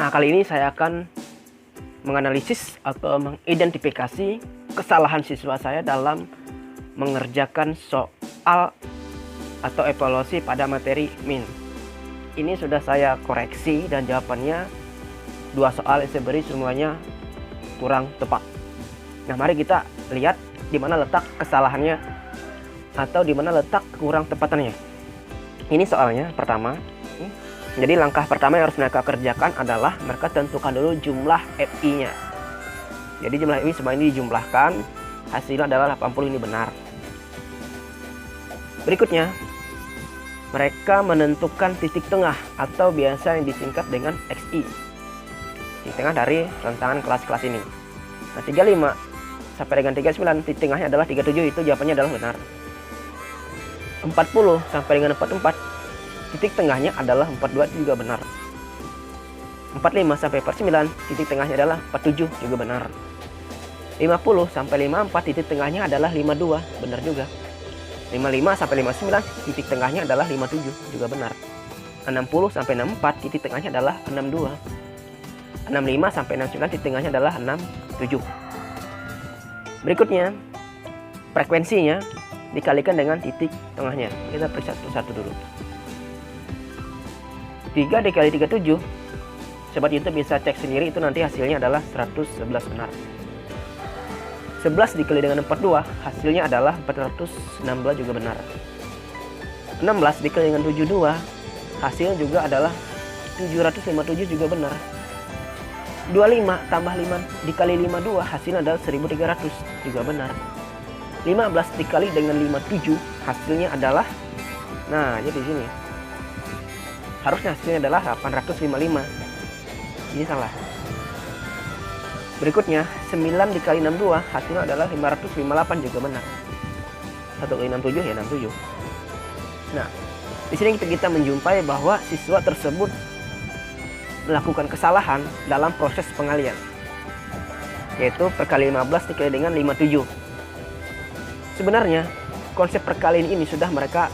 Nah, kali ini saya akan menganalisis atau mengidentifikasi kesalahan siswa saya dalam mengerjakan soal atau evaluasi pada materi MIN. Ini sudah saya koreksi dan jawabannya 2 soal saya beri semuanya kurang tepat. Nah, mari kita lihat di mana letak kesalahannya atau di mana letak kurang tepatannya. Ini soalnya pertama. Jadi langkah pertama yang harus mereka kerjakan adalah mereka tentukan dulu jumlah FI-nya. Jadi jumlah FI semua ini dijumlahkan, hasilnya adalah 80, ini benar. Berikutnya, mereka menentukan titik tengah atau biasa yang disingkat dengan XI. Titik tengah dari rentangan kelas-kelas ini. Nah, 35 sampai dengan 39, titik tengahnya adalah 37, itu jawabannya adalah benar. 40 sampai dengan 44, titik tengahnya adalah 42, juga benar. 45 sampai 49, titik tengahnya adalah 47, juga benar. 50 sampai 54, titik tengahnya adalah 52, benar juga. 55 sampai 59, titik tengahnya adalah 57, juga benar. 60 sampai 64, titik tengahnya adalah 62. 65 sampai 69, titik tengahnya adalah 67. Berikutnya, frekuensinya dikalikan dengan titik tengahnya. Kita periksa satu-satu dulu. 3 dikali 37, sobat YouTube bisa cek sendiri, itu nanti hasilnya adalah 111 benar. 11 dikali dengan 42, hasilnya adalah 416, juga benar. 16 dikali dengan 72, hasilnya juga adalah 757, juga benar. 25 tambah 5 dikali 52, hasilnya adalah 1300, juga benar. 15 dikali dengan 57, hasilnya adalah, nah jadi di sini harusnya hasilnya adalah 855. Ini salah. Berikutnya, 9 dikali 62, hasilnya adalah 558, juga benar. 1 kali 67 ya 67. Nah, di sini kita menjumpai bahwa siswa tersebut melakukan kesalahan dalam proses pengalian, yaitu perkali 15 dikali dengan 57. Sebenarnya konsep perkalian ini sudah mereka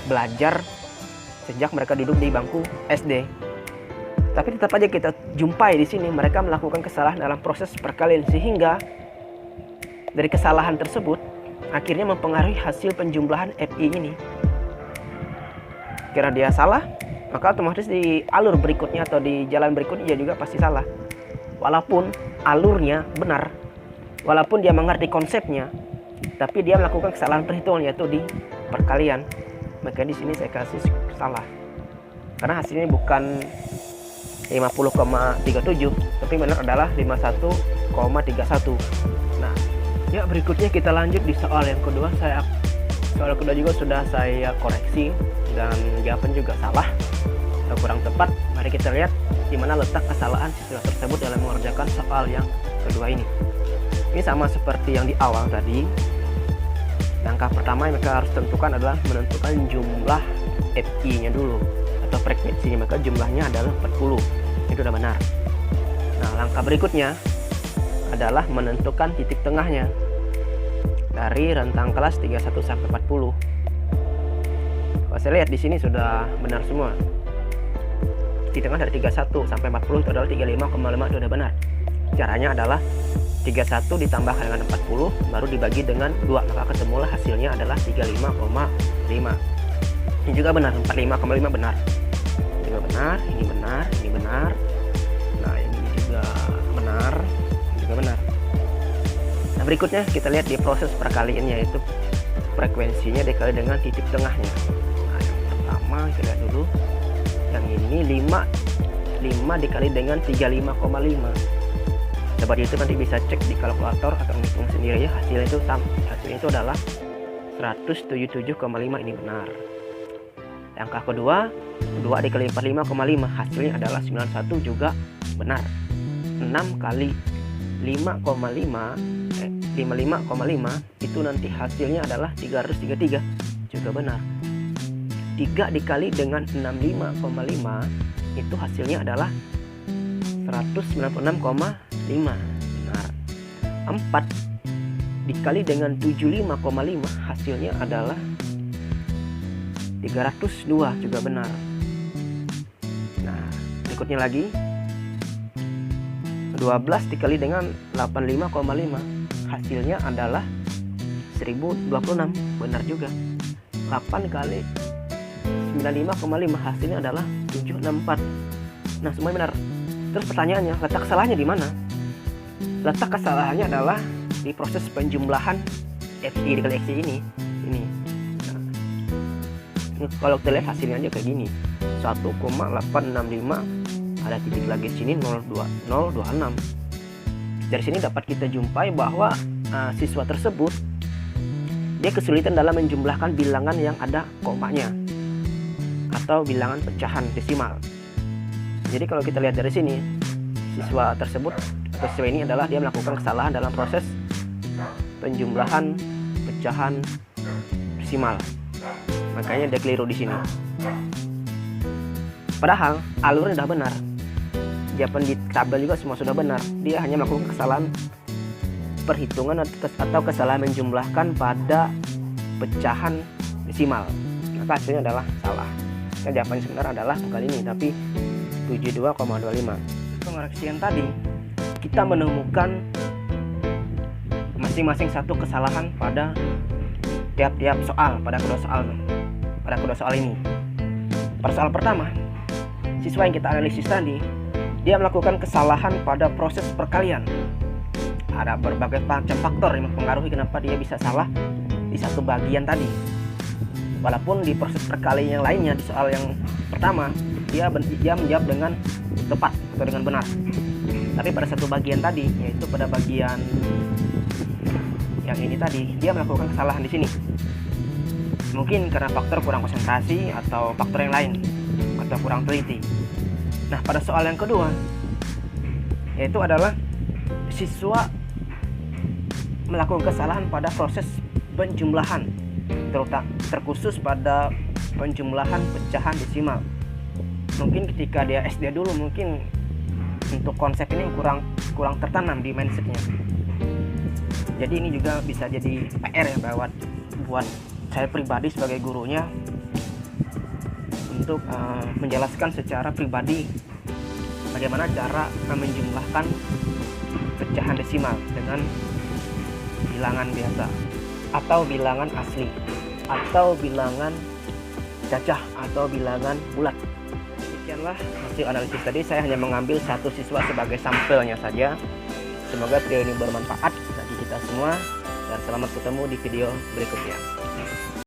belajar sejak mereka duduk di bangku SD. Tapi tetap aja kita jumpai di sini mereka melakukan kesalahan dalam proses perkalian, sehingga dari kesalahan tersebut akhirnya mempengaruhi hasil penjumlahan FI ini. Karena dia salah, maka otomatis di alur berikutnya atau di jalan berikutnya dia juga pasti salah. Walaupun alurnya benar, walaupun dia mengerti konsepnya, tapi dia melakukan kesalahan perhitungan, yaitu di perkalian. Maka di sini saya kasih salah, karena hasilnya bukan 50,37, tapi benar adalah 51,31. Nah, ya berikutnya kita lanjut di soal yang kedua. Soal kedua juga sudah saya koreksi dan jawaban juga salah atau kurang tepat. Mari kita lihat di mana letak kesalahan siswa tersebut dalam mengerjakan soal yang kedua ini. Ini sama seperti yang di awal tadi. Langkah pertama yang mereka harus tentukan adalah menentukan jumlah FI-nya dulu atau frekuensinya, maka jumlahnya adalah 40. Itu sudah benar. Nah, langkah berikutnya adalah menentukan titik tengahnya dari rentang kelas 31 sampai 40. Kalau saya lihat di sini sudah benar semua. Titik tengah dari 31 sampai 40 itu adalah 35,5, itu sudah benar. Caranya adalah 31 ditambahkan dengan 40 baru dibagi dengan 2, maka ketemulah hasilnya adalah 35,5. Ini juga benar, 45,5 benar. Ini juga benar, ini benar, ini benar. Nah, ini juga benar, ini juga benar. Nah, berikutnya kita lihat di proses perkaliannya, yaitu frekuensinya dikali dengan titik tengahnya. Nah, yang pertama kita lihat dulu. Yang ini 5 dikali dengan 35,5. Sobat YouTube nanti bisa cek di kalkulator atau menghitung sendiri ya, hasilnya itu adalah 177,5, ini benar. Angka kedua, 2 dikali 45,5, hasilnya adalah 91, juga benar. 6 kali 55,5 itu nanti hasilnya adalah 333, juga benar. 3 dikali dengan 65,5 itu hasilnya adalah 196,5, benar. 4 dikali dengan 75,5 hasilnya adalah 302, juga benar. Nah, berikutnya lagi 12 dikali dengan 85,5, hasilnya adalah 1026. Benar juga. 8 kali 95,5, hasilnya adalah 764. Nah, semua benar. Terus pertanyaannya, letak kesalahannya di mana? Letak kesalahannya adalah di proses penjumlahan XY dikali XY ini. Nah, kalau kita lihat hasilnya aja kayak gini. 1,865, ada titik lagi sini 0,26. Dari sini dapat kita jumpai bahwa siswa tersebut dia kesulitan dalam menjumlahkan bilangan yang ada komanya atau bilangan pecahan desimal. Jadi kalau kita lihat dari sini, siswa tersebut atau siswa ini adalah dia melakukan kesalahan dalam proses penjumlahan pecahan desimal. Makanya dia keliru di sini. Padahal alurnya sudah benar. Jawaban di tabel juga semua sudah benar. Dia hanya melakukan kesalahan perhitungan atau kesalahan menjumlahkan pada pecahan desimal. Maka hasilnya adalah salah. Nah, jawaban sebenarnya adalah bukan ini, tapi 72,25. Pengoreksian tadi kita menemukan masing-masing satu kesalahan pada tiap-tiap soal, pada kedua soal ini. Pada soal pertama, siswa yang kita analisis tadi, dia melakukan kesalahan pada proses perkalian. Ada berbagai macam faktor yang mempengaruhi kenapa dia bisa salah di satu bagian tadi. Walaupun di proses perkalian yang lainnya, di soal yang pertama dia menjawab dengan tepat atau dengan benar. Tapi pada satu bagian tadi, yaitu pada bagian yang ini tadi, dia melakukan kesalahan di sini. Mungkin karena faktor kurang konsentrasi atau faktor yang lain, atau kurang teliti. Nah, pada soal yang kedua, yaitu adalah siswa melakukan kesalahan pada proses penjumlahan, terkhusus pada penjumlahan pecahan desimal. Mungkin ketika dia SD dulu, mungkin untuk konsep ini kurang tertanam di mindsetnya. Jadi ini juga bisa jadi PR ya buat saya pribadi sebagai gurunya, untuk menjelaskan secara pribadi bagaimana cara menjumlahkan pecahan desimal dengan bilangan biasa atau bilangan asli atau bilangan cacah atau bilangan bulat. Demikianlah hasil analisis tadi. Saya hanya mengambil satu siswa sebagai sampelnya saja. Semoga video ini bermanfaat bagi kita semua, dan selamat ketemu di video berikutnya.